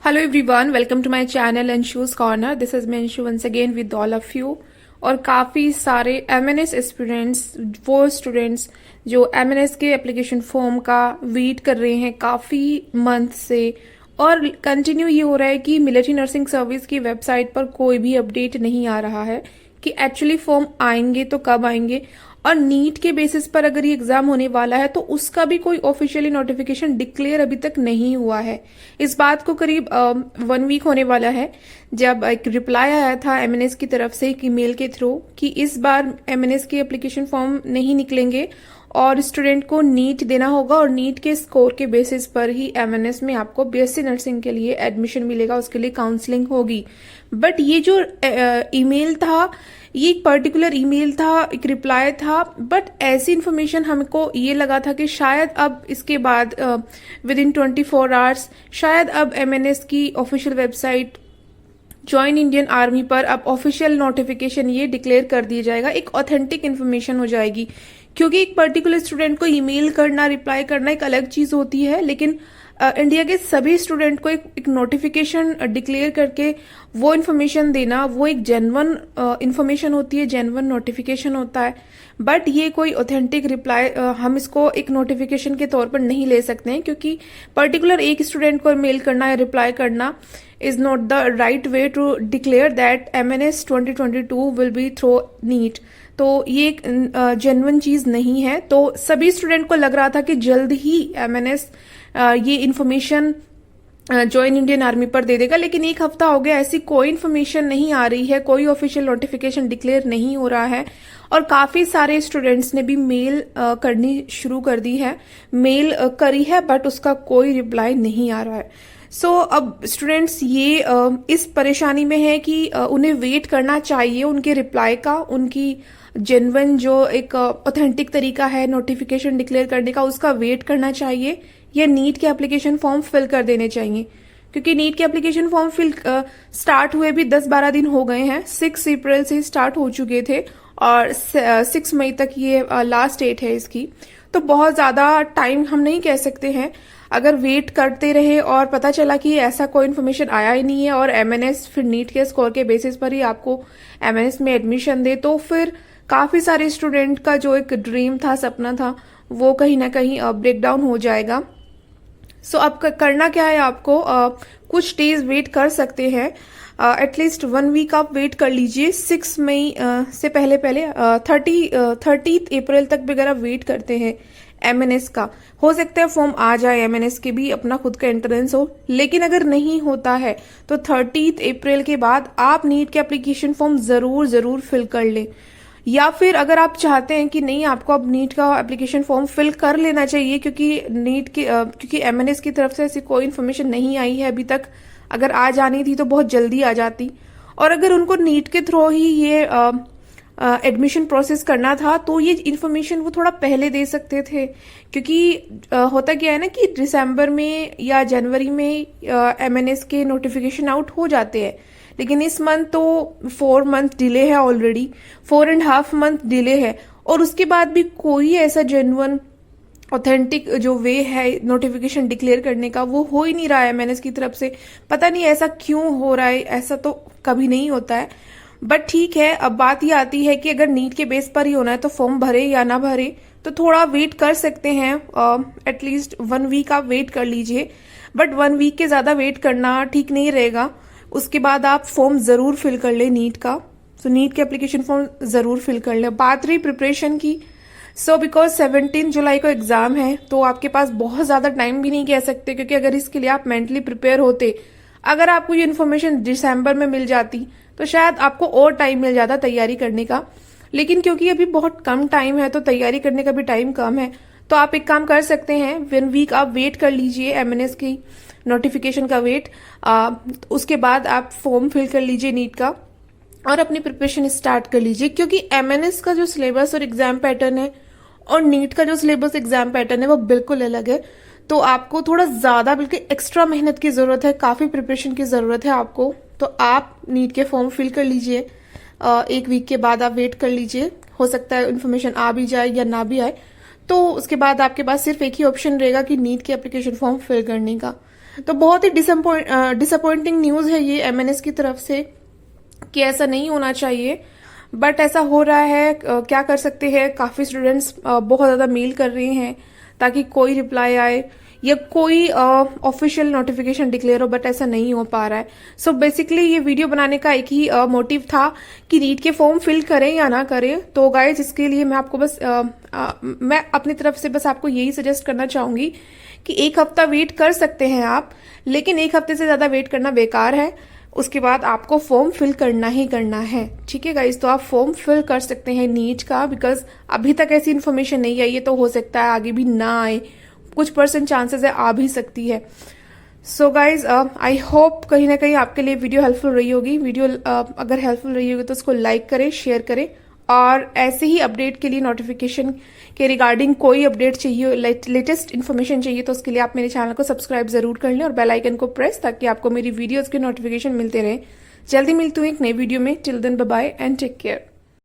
Hello everyone, welcome to my channel Anshu's Corner. This is me Anshu once again with all of you. और काफ़ी सारे MNS aspirants, वो students जो MNS के application form का wait कर रहे हैं काफ़ी मंथ से, और कंटिन्यू ये हो रहा है कि मिलिट्री नर्सिंग सर्विस की वेबसाइट पर कोई भी अपडेट नहीं आ रहा है कि एक्चुअली फॉर्म आएंगे तो कब आएंगे, और नीट के बेसिस पर अगर ये एग्जाम होने वाला है तो उसका भी कोई ऑफिशियली नोटिफिकेशन डिक्लेयर अभी तक नहीं हुआ है। इस बात को करीब 1 वीक होने वाला है जब एक रिप्लाई आया था एमएनएस की तरफ से एक ईमेल के थ्रू कि इस बार एमएनएस के एप्लीकेशन फॉर्म नहीं निकलेंगे और स्टूडेंट को नीट देना होगा, और नीट के स्कोर के बेसिस पर ही एमएनएस में आपको बीएससी नर्सिंग के लिए एडमिशन मिलेगा, उसके लिए काउंसलिंग होगी। बट ये जो ईमेल था, ये एक पर्टिकुलर ईमेल था, एक रिप्लाई था, बट ऐसी इन्फॉर्मेशन हमको ये लगा था कि शायद अब इसके बाद विद इन 24 आवर्स शायद अब एमएनएस की official website join Indian army पर अब ऑफिशियल नोटिफिकेशन ये डिक्लेयर कर दिया जाएगा, एक ऑथेंटिक इन्फॉर्मेशन हो जाएगी। क्योंकि एक पर्टिकुलर स्टूडेंट को ईमेल करना, रिप्लाई करना एक अलग चीज होती है, लेकिन इंडिया के सभी स्टूडेंट को एक नोटिफिकेशन डिक्लेयर करके वो इन्फॉर्मेशन देना, वो एक जेन्युइन इन्फॉर्मेशन होती है, जेन्युइन नोटिफिकेशन होता है। बट ये कोई ऑथेंटिक रिप्लाई हम इसको एक नोटिफिकेशन के तौर पर नहीं ले सकते हैं, क्योंकि पर्टिकुलर एक स्टूडेंट को मेल करना या रिप्लाई करना is not the right way to declare that MNS 2022 will be through NEET. तो ये एक जेन्युइन चीज नहीं है। तो सभी स्टूडेंट को लग रहा था कि जल्द ही एमएनएस ये इन्फॉर्मेशन ज्वाइन इंडियन आर्मी पर दे देगा, लेकिन एक हफ्ता हो गया, ऐसी कोई इन्फॉर्मेशन नहीं आ रही है, कोई ऑफिशियल नोटिफिकेशन डिक्लेयर नहीं हो रहा है। और काफी सारे स्टूडेंट्स ने भी मेल करनी शुरू कर दी है, मेल करी है, बट उसका कोई रिप्लाई नहीं आ रहा है। सो अब स्टूडेंट्स ये इस परेशानी में है कि उन्हें वेट करना चाहिए उनके रिप्लाई का, उनकी जेन्युइन जो एक ऑथेंटिक तरीका है नोटिफिकेशन डिक्लेयर करने का, उसका वेट करना चाहिए, या नीट के एप्लीकेशन फॉर्म फिल कर देने चाहिए। क्योंकि नीट के एप्लीकेशन फॉर्म फिल स्टार्ट हुए भी 10-12 दिन हो गए हैं, 6 अप्रैल से स्टार्ट हो चुके थे और 6 मई तक ये लास्ट डेट है इसकी। तो बहुत ज्यादा टाइम हम नहीं कह सकते हैं। अगर वेट करते रहे और पता चला कि ऐसा कोई इन्फॉर्मेशन आया ही नहीं है और एमएनएस फिर नीट के स्कोर के बेसिस पर ही आपको एमएनएस में एडमिशन दे, तो फिर काफी सारे स्टूडेंट का जो एक ड्रीम था, सपना था, वो कहीं ना कहीं ब्रेक डाउन हो जाएगा। सो अब करना क्या है, आपको कुछ डेज वेट कर सकते हैं, एटलीस्ट 1 वीक आप वेट कर लीजिए। 6 मई से पहले 30 अप्रैल तक भी अगर आप वेट करते हैं एमएनएस का, हो सकता है फॉर्म आ जाए, एमएनएस के भी अपना खुद का एंट्रेंस हो। लेकिन अगर नहीं होता है तो 30 अप्रैल के बाद आप नीट के एप्लीकेशन फॉर्म जरूर फिल कर लें। या फिर अगर आप चाहते हैं कि नहीं, आपको अब नीट का एप्लीकेशन फॉर्म फिल कर लेना चाहिए, क्योंकि एमएनएस की तरफ से ऐसी कोई इन्फॉर्मेशन नहीं आई है अभी तक, अगर आ जानी थी तो बहुत जल्दी आ जाती। और अगर उनको नीट के थ्रू ही ये एडमिशन प्रोसेस करना था तो ये इन्फॉर्मेशन वो थोड़ा पहले दे सकते थे। क्योंकि होता क्या है ना कि दिसंबर में या जनवरी में एमएनएस के नोटिफिकेशन आउट हो जाते हैं, लेकिन इस मंथ तो 4 मंथ डिले है, ऑलरेडी 4.5 मंथ डिले है, और उसके बाद भी कोई ऐसा जेन्युइन ऑथेंटिक जो वे है नोटिफिकेशन डिक्लेयर करने का वो हो ही नहीं रहा है एमएनएस की तरफ से। पता नहीं ऐसा क्यों हो रहा है, ऐसा तो कभी नहीं होता है। बट ठीक है, अब बात ये आती है कि अगर नीट के बेस पर ही होना है तो फॉर्म भरे या ना भरे, तो थोड़ा वेट कर सकते हैं, एटलीस्ट 1 वीक आप वेट कर लीजिए। बट 1 वीक के ज्यादा वेट करना ठीक नहीं रहेगा। उसके बाद आप फॉर्म जरूर फिल कर ले नीट का, तो नीट के एप्लीकेशन फॉर्म जरूर फिल कर ले। बात रही प्रिपरेशन की, सो बिकॉज 17 जुलाई को एग्जाम है, तो आपके पास बहुत ज्यादा टाइम भी नहीं कह सकते, क्योंकि अगर इसके लिए आप मेंटली प्रिपेयर होते, अगर आपको ये इन्फॉर्मेशन दिसंबर में मिल जाती तो शायद आपको और टाइम मिल जाता तैयारी करने का। लेकिन क्योंकि अभी बहुत कम टाइम है तो तैयारी करने का भी टाइम कम है, तो आप एक काम कर सकते हैं, 1 वीक आप वेट कर लीजिए एमएनएस की नोटिफिकेशन का वेट। उसके बाद आप फॉर्म फिल कर लीजिए नीट का और अपनी प्रिपरेशन स्टार्ट कर लीजिए। क्योंकि एमएनएस का जो सिलेबस और एग्जाम पैटर्न है और नीट का जो सिलेबस एग्जाम पैटर्न है वो बिल्कुल अलग है। तो आपको थोड़ा ज्यादा बिल्कुल एक्स्ट्रा मेहनत की जरूरत है, काफी प्रिपरेशन की जरूरत है आपको। तो आप नीट के फॉर्म फिल कर लीजिए, 1 वीक के बाद आप वेट कर लीजिए, हो सकता है इन्फॉर्मेशन आ भी जाए या ना भी आए। तो उसके बाद आपके पास सिर्फ एक ही ऑप्शन रहेगा कि नीट के एप्लीकेशन फॉर्म फिल करने का। तो बहुत ही डिसअपॉइंटिंग न्यूज है ये एमएनएस की तरफ से कि ऐसा नहीं होना चाहिए, बट ऐसा हो रहा है। क्या कर सकते हैं, काफी स्टूडेंट्स बहुत ज्यादा मेल कर रहे हैं ताकि कोई रिप्लाई आए या कोई ऑफिशियल नोटिफिकेशन डिक्लेयर हो, बट ऐसा नहीं हो पा रहा है। सो बेसिकली ये वीडियो बनाने का एक ही मोटिव था कि नीट के फॉर्म फिल करें या ना करें। तो गाइज इसके लिए मैं आपको बस मैं अपनी तरफ से बस आपको यही सजेस्ट करना चाहूंगी कि एक हफ्ता वेट कर सकते हैं आप, लेकिन एक हफ्ते से ज्यादा वेट करना बेकार है। उसके बाद आपको फॉर्म फिल करना ही करना है, ठीक है गाइज। तो आप फॉर्म फिल कर सकते हैं नीट का, बिकॉज अभी तक ऐसी इन्फॉर्मेशन नहीं आई है, तो हो सकता है आगे भी ना आए, कुछ % चांसेस है आ भी सकती है। सो गाइज आई होप कहीं ना कहीं आपके लिए वीडियो हेल्पफुल रही होगी। वीडियो अगर हेल्पफुल रही होगी तो उसको लाइक करें, शेयर करें, और ऐसे ही अपडेट के लिए नोटिफिकेशन के रिगार्डिंग कोई अपडेट चाहिए, लेटेस्ट इन्फॉर्मेशन चाहिए, तो उसके लिए आप मेरे चैनल को सब्सक्राइब जरूर कर लें और बेल आइकन को प्रेस, ताकि आपको मेरी वीडियोस के नोटिफिकेशन मिलते रहे। जल्दी मिलती हूँ एक नई वीडियो में। Till then bye bye and take care.